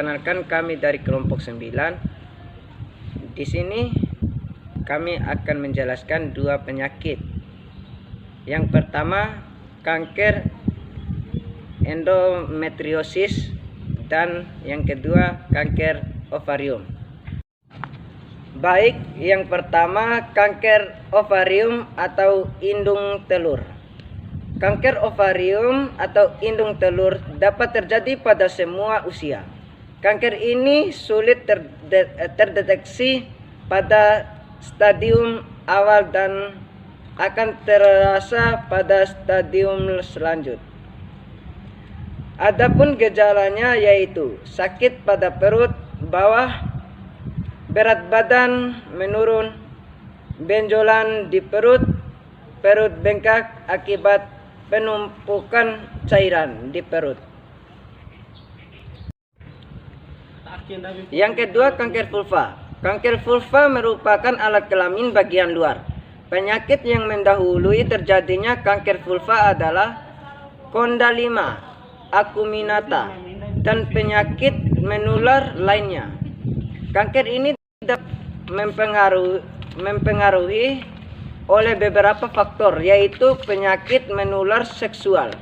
perkenalkan kami dari kelompok 9. Di sini kami akan menjelaskan dua penyakit. Yang pertama, kanker endometriosis, dan yang kedua, kanker ovarium. Baik, yang pertama, kanker ovarium atau indung telur. Kanker ovarium atau indung telur dapat terjadi pada semua usia. Kanker ini sulit terdeteksi pada stadium awal dan akan terasa pada stadium selanjutnya. Adapun gejalanya yaitu sakit pada perut bawah, berat badan menurun, benjolan di perut, perut bengkak akibat penumpukan cairan di perut. Yang kedua, kanker vulva. Kanker vulva merupakan alat kelamin bagian luar. Penyakit yang mendahului terjadinya kanker vulva adalah kondalima acuminata dan penyakit menular lainnya. Kanker ini tidak mempengaruhi oleh beberapa faktor, yaitu penyakit menular seksual,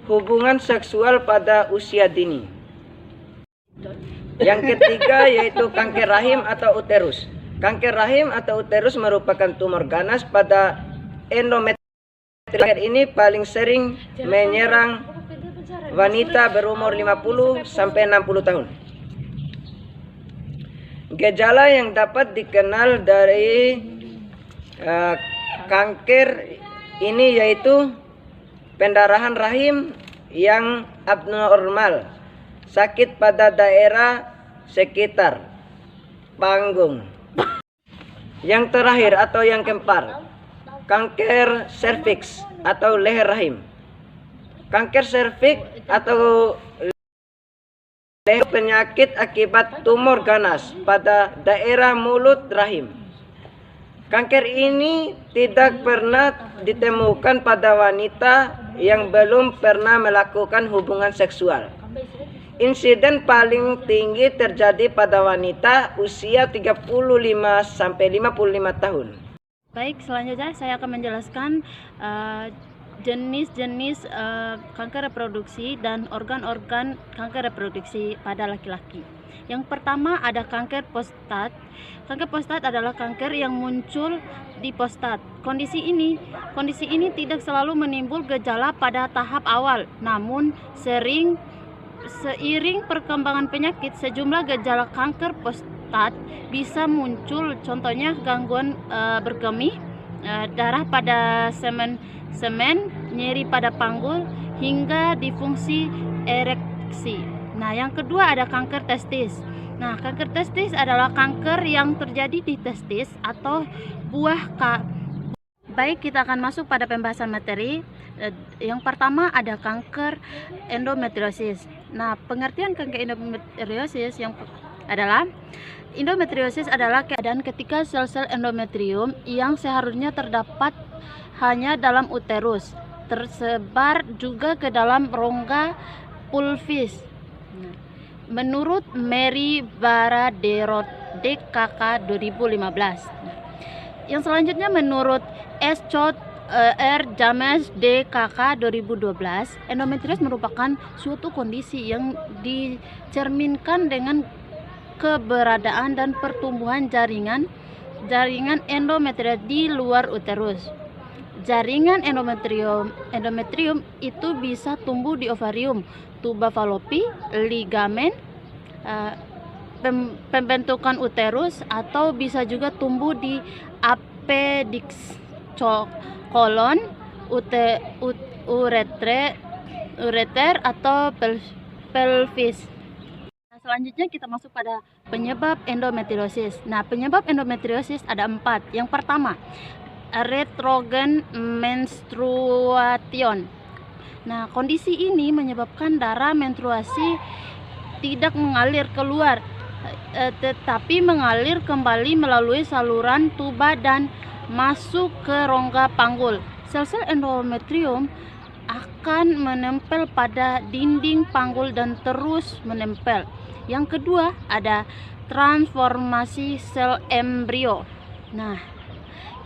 hubungan seksual pada usia dini. Yang ketiga yaitu kanker rahim atau uterus. Kanker rahim atau uterus merupakan tumor ganas pada endometrium. Kanker ini paling sering menyerang wanita berumur 50 sampai 60 tahun. Gejala yang dapat dikenal dari kanker ini yaitu pendarahan rahim yang abnormal, sakit pada daerah sekitar panggung. Yang terakhir atau yang keempat, kanker serviks atau leher rahim. Kanker serviks atau leher penyakit akibat tumor ganas pada daerah mulut rahim. Kanker ini tidak pernah ditemukan pada wanita yang belum pernah melakukan hubungan seksual. Insiden paling tinggi terjadi pada wanita usia 35 sampai 55 tahun. Baik, selanjutnya saya akan menjelaskan jenis-jenis kanker reproduksi dan organ-organ kanker reproduksi pada laki-laki. Yang pertama ada kanker prostat. Kanker prostat adalah kanker yang muncul di prostat. Kondisi ini tidak selalu menimbul gejala pada tahap awal, namun seiring perkembangan penyakit, sejumlah gejala kanker prostat bisa muncul. Contohnya gangguan berkemih, darah pada semen, nyeri pada panggul, hingga disfungsi ereksi. Nah, yang kedua ada kanker testis. Nah, kanker testis adalah kanker yang terjadi di testis atau buah Baik, kita akan masuk pada pembahasan materi. Yang pertama ada kanker endometriosis. Nah, pengertian kanker endometriosis endometriosis adalah keadaan ketika sel-sel endometrium yang seharusnya terdapat hanya dalam uterus tersebar juga ke dalam rongga pulvis. Menurut Mary Baradero DKK 2015. Yang selanjutnya menurut Scott R. James DKK 2012, endometriosis merupakan suatu kondisi yang dicerminkan dengan keberadaan dan pertumbuhan jaringan endometrium di luar uterus. Jaringan endometrium itu bisa tumbuh di ovarium, tuba falopi, ligamen, pembentukan uterus, atau bisa juga tumbuh di appendix, kolon, ureter atau pelvis. Nah, selanjutnya kita masuk pada penyebab endometriosis. Nah, penyebab endometriosis ada 4. Yang pertama, retrogen menstruation. Nah, kondisi ini menyebabkan darah menstruasi tidak mengalir keluar, tetapi mengalir kembali melalui saluran tuba dan masuk ke rongga panggul. Sel-sel endometrium akan menempel pada dinding panggul dan terus menempel. Yang kedua ada transformasi sel embrio. Nah,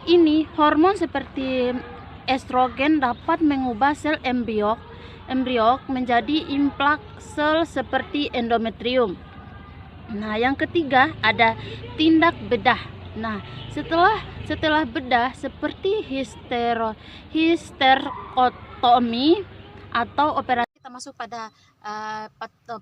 ini hormon seperti estrogen dapat mengubah sel embrio menjadi implak sel seperti endometrium. Nah, yang ketiga ada tindak bedah. Nah, setelah bedah seperti histerektomi atau operasi, kita masuk pada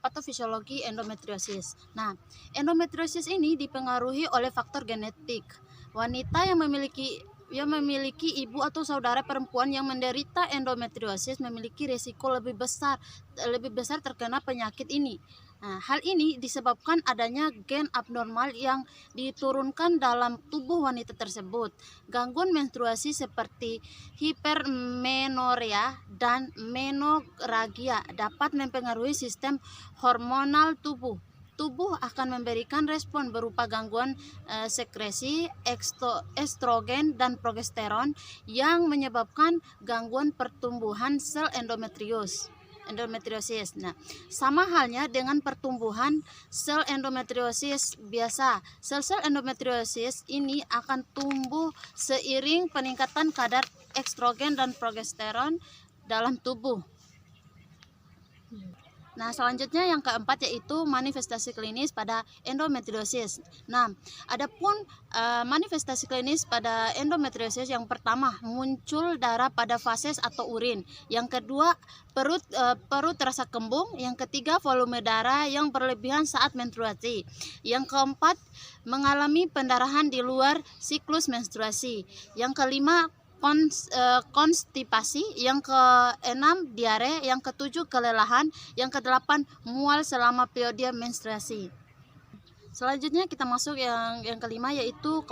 patofisiologi endometriosis. Nah, endometriosis ini dipengaruhi oleh faktor genetik. Wanita yang memiliki ibu atau saudara perempuan yang menderita endometriosis memiliki risiko lebih besar terkena penyakit ini. Nah, hal ini disebabkan adanya gen abnormal yang diturunkan dalam tubuh wanita tersebut. Gangguan menstruasi seperti hipermenorea dan menorragia dapat mempengaruhi sistem hormonal tubuh. Tubuh akan memberikan respon berupa gangguan sekresi estrogen dan progesteron yang menyebabkan gangguan pertumbuhan sel endometriosis. Nah, sama halnya dengan pertumbuhan sel endometriosis biasa. Sel-sel endometriosis ini akan tumbuh seiring peningkatan kadar estrogen dan progesteron dalam tubuh. Nah, selanjutnya yang keempat yaitu manifestasi klinis pada endometriosis. Nah, adapun manifestasi klinis pada endometriosis, yang pertama muncul darah pada fases atau urin, yang kedua perut terasa kembung, yang ketiga volume darah yang berlebihan saat menstruasi, yang keempat mengalami pendarahan di luar siklus menstruasi, yang kelima konstipasi, yang keenam diare, yang ketujuh kelelahan, yang kedelapan mual selama periode menstruasi. Selanjutnya kita masuk yang kelima yaitu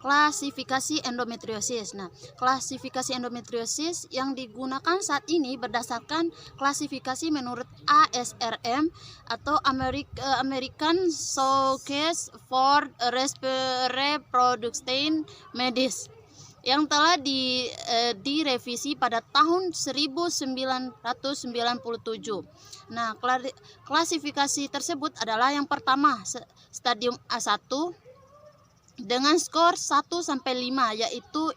klasifikasi endometriosis. Nah, klasifikasi endometriosis yang digunakan saat ini berdasarkan klasifikasi menurut ASRM atau American Society for Reproductive Medicine, yang telah direvisi pada tahun 1997. Nah, klasifikasi tersebut adalah yang pertama stadium A1 dengan skor 1 sampai 5, yaitu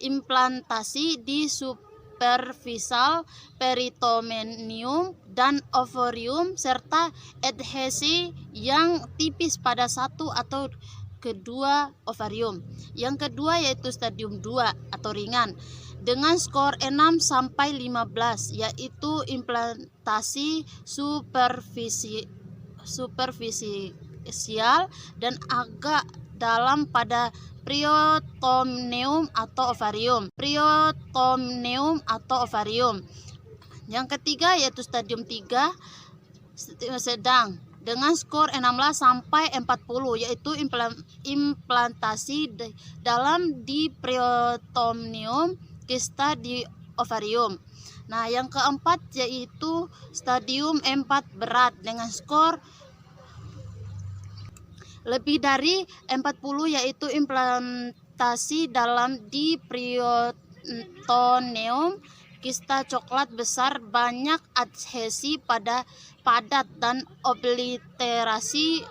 implantasi di superficial peritoneum dan ovarium serta adhesi yang tipis pada satu atau kedua ovarium. Yang kedua yaitu stadium 2 atau ringan dengan skor 6 sampai 15, yaitu implantasi superficial dan agak dalam pada peritoneum atau ovarium. Yang ketiga yaitu stadium 3 sedang dengan skor 16 sampai 40, yaitu implantasi dalam di peritoneum, kista di ovarium. Nah, yang keempat yaitu stadium 4 berat dengan skor lebih dari 40, yaitu implantasi dalam di peritoneum, kista coklat besar, banyak adhesi padat dan obliterasi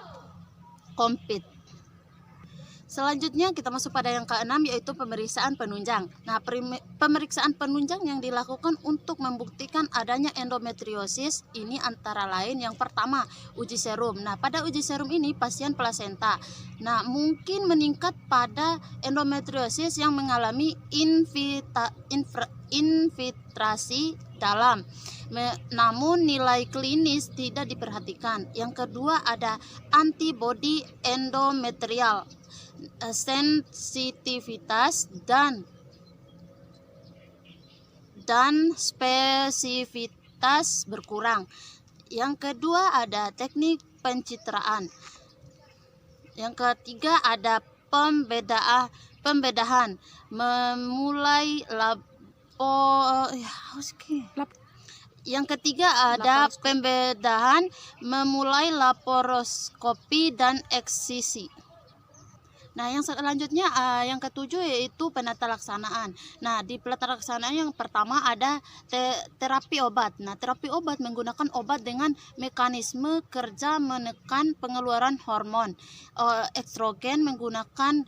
komplit. Selanjutnya kita masuk pada yang keenam yaitu pemeriksaan penunjang. Nah, pemeriksaan penunjang yang dilakukan untuk membuktikan adanya endometriosis ini antara lain yang pertama uji serum. Nah, pada uji serum ini pasien plasenta. Nah, mungkin meningkat pada endometriosis yang mengalami infiltrasi dalam. Namun nilai klinis tidak diperhatikan. Yang kedua ada antibody endometrial, sensitivitas dan spesifitas berkurang. Yang kedua ada teknik pencitraan. Yang ketiga ada pembedahan memulai Yang ketiga ada pembedahan memulai laparoskopi dan eksisi. Nah, yang selanjutnya yang ketujuh yaitu penata laksanaan. Nah, di penata laksanaan yang pertama ada terapi obat. Nah, terapi obat menggunakan obat dengan mekanisme kerja menekan pengeluaran hormon. Estrogen menggunakan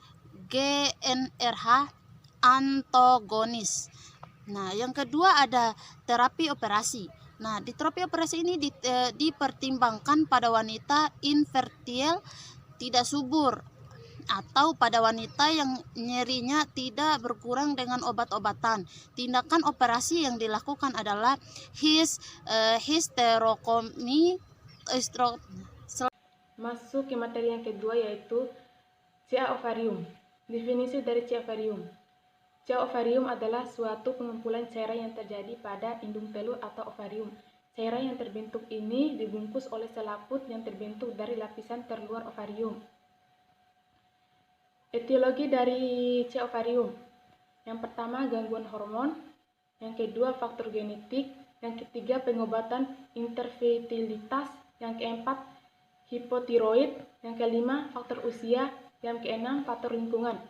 GnRH antagonis. Nah, yang kedua ada terapi operasi. Nah, di terapi operasi ini dipertimbangkan pada wanita infertil tidak subur atau pada wanita yang nyerinya tidak berkurang dengan obat-obatan. Tindakan operasi yang dilakukan adalah histerotomi. Masuk ke materi yang kedua yaitu CA ovarium. Definisi dari CA ovarium. CA ovarium adalah suatu pengumpulan cairan yang terjadi pada indung telur atau ovarium. Cairan yang terbentuk ini dibungkus oleh selaput yang terbentuk dari lapisan terluar ovarium. Etiologi dari CA ovarium. Yang pertama, gangguan hormon. Yang kedua, faktor genetik. Yang ketiga, pengobatan interfertilitas. Yang keempat, hipotiroid. Yang kelima, faktor usia. Yang keenam, faktor lingkungan.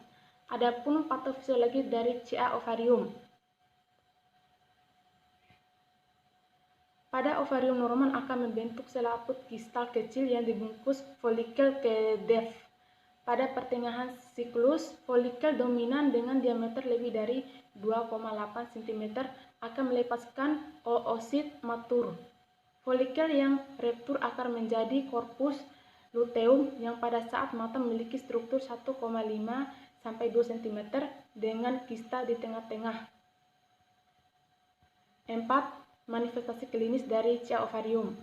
Adapun patofisiologi dari CA ovarium. Pada ovarium normal akan membentuk selaput kistal kecil yang dibungkus folikel kedef. Pada pertengahan siklus, folikel dominan dengan diameter lebih dari 2,8 cm akan melepaskan oosit matur. Folikel yang reptur akan menjadi korpus luteum yang pada saat matang memiliki struktur 1,5 sampai 2 cm dengan kista di tengah-tengah. 4. Manifestasi klinis dari CA ovarium.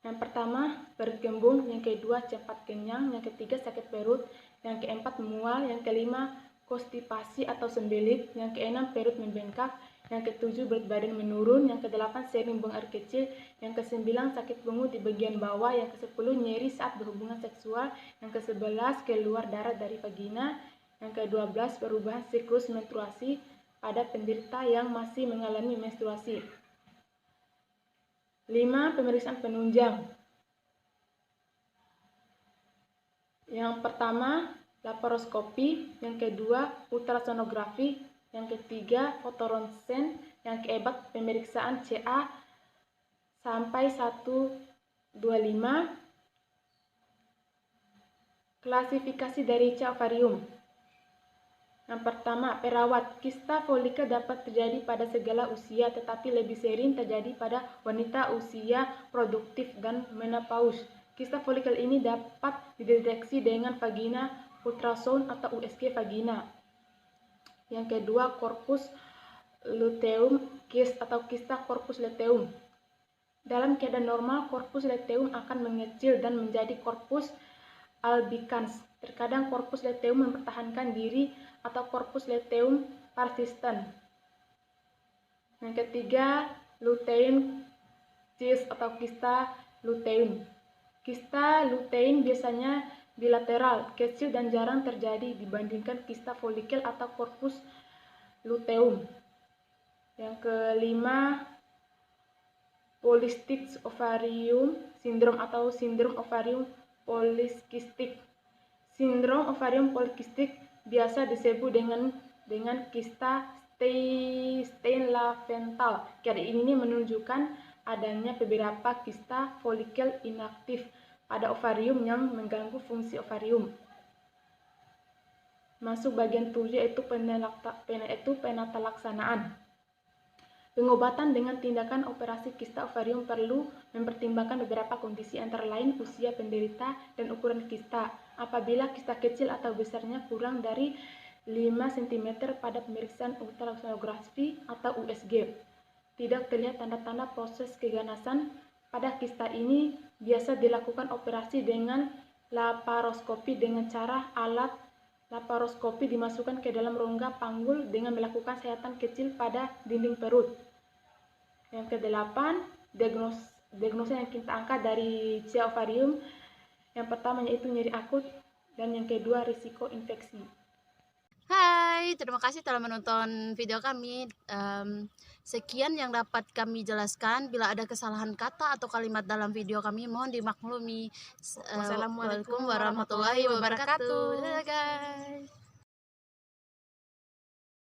Yang pertama, perut gembung, yang kedua, cepat kenyang, yang ketiga, sakit perut, yang keempat, mual, yang kelima, konstipasi atau sembelit, yang keenam, perut membengkak, yang ketujuh, berat badan menurun, yang kedelapan, sering buang air kecil, yang kesembilan, sakit pungut di bagian bawah, yang kesepuluh, nyeri saat berhubungan seksual, yang kesebelas, keluar darah dari vagina, yang ke-12, perubahan siklus menstruasi pada penderita yang masih mengalami menstruasi. 5. Pemeriksaan penunjang. Yang pertama, laparoskopi, yang kedua, ultrasonografi, yang ketiga, fotoronsen, yang keempat, pemeriksaan CA sampai 125. Klasifikasi dari CA ovarium. Yang pertama, perawat. Kista folikel dapat terjadi pada segala usia, tetapi lebih sering terjadi pada wanita usia produktif dan menopause. Kista folikel ini dapat dideteksi dengan vagina ultrasound atau USG vagina. Yang kedua, korpus luteum kist atau kista korpus luteum. Dalam keadaan normal, korpus luteum akan mengecil dan menjadi korpus albicans. Terkadang korpus luteum mempertahankan diri atau korpus luteum persistent. Yang ketiga, lutein cyst atau kista lutein. Kista lutein biasanya bilateral, kecil dan jarang terjadi dibandingkan kista folikel atau korpus luteum. Yang kelima, polycystic ovarium syndrome atau sindrom ovarium polikistik. Sindrom ovarium polikistik biasa disebut dengan kista Steinlaventhal. Keadaan ini menunjukkan adanya beberapa kista folikel inaktif pada ovarium yang mengganggu fungsi ovarium. Masuk bagian 7 yaitu penata laksanaan. Pengobatan dengan tindakan operasi kista ovarium perlu mempertimbangkan beberapa kondisi antara lain usia penderita dan ukuran kista. Apabila kista kecil atau besarnya kurang dari 5 cm pada pemeriksaan ultrasonografi atau USG, tidak terlihat tanda-tanda proses keganasan pada kista ini, biasa dilakukan operasi dengan laparoskopi dengan cara alat laparoskopi dimasukkan ke dalam rongga panggul dengan melakukan sayatan kecil pada dinding perut. Yang ke-8, diagnosa yang kita angkat dari CA ovarium. Yang pertama yaitu nyeri akut dan yang kedua risiko infeksi. Hai. Bye. Terima kasih telah menonton video kami. Sekian yang dapat kami jelaskan. Bila ada kesalahan kata atau kalimat dalam video kami, mohon dimaklumi. Wassalamualaikum warahmatullahi wabarakatuh. Dadah guys.